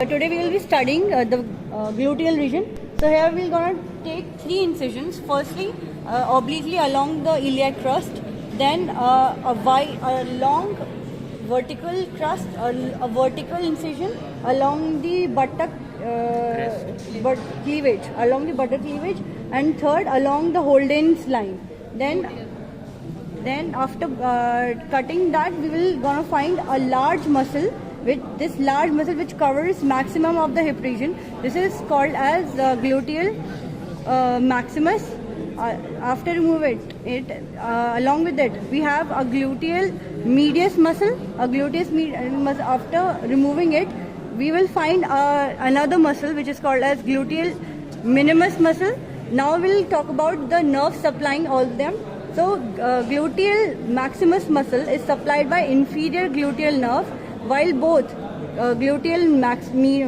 Today we will be studying the gluteal region. So here we are going to take 3 incisions. Firstly, obliquely along the iliac crust, then a long vertical crust, a vertical incision along the buttock cleavage, and third along the Holden's line. Then after cutting that, we will gonna find a large muscle. With this large muscle which covers maximum of the hip region, this is called as gluteal maximus. After remove it along with it, we have a gluteal medius muscle. After removing it, we will find another muscle which is called as gluteal minimus muscle. Now we'll talk about the nerve supplying all of them. So gluteal maximus muscle is supplied by inferior gluteal nerve, while both gluteal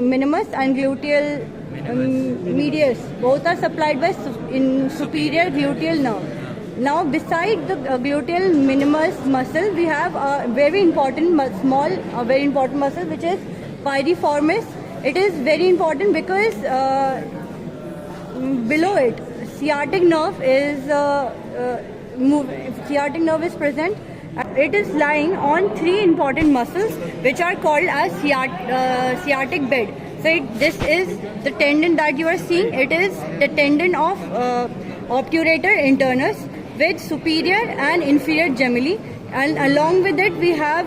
minimus and gluteal medius both are supplied by superior gluteal nerve. Now, beside the gluteal minimus muscle, we have a very important muscle which is piriformis. It is very important because below it, sciatic nerve is present. It is lying on 3 important muscles which are called as sciatic bed. So this is the tendon that you are seeing. It is the tendon of obturator internus with superior and inferior gemelli, and along with it we have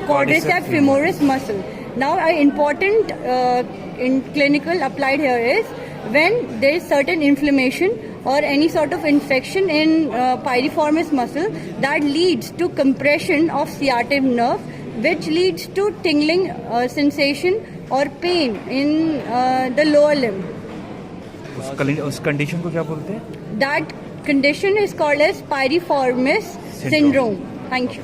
quadriceps femoris muscle. Now an important in clinical applied here is when there is certain inflammation or any sort of infection in piriformis muscle that leads to compression of sciatic nerve, which leads to tingling sensation or pain in the lower limb. उस condition को क्या बोलते हैं? That condition is called as piriformis syndrome. Thank you.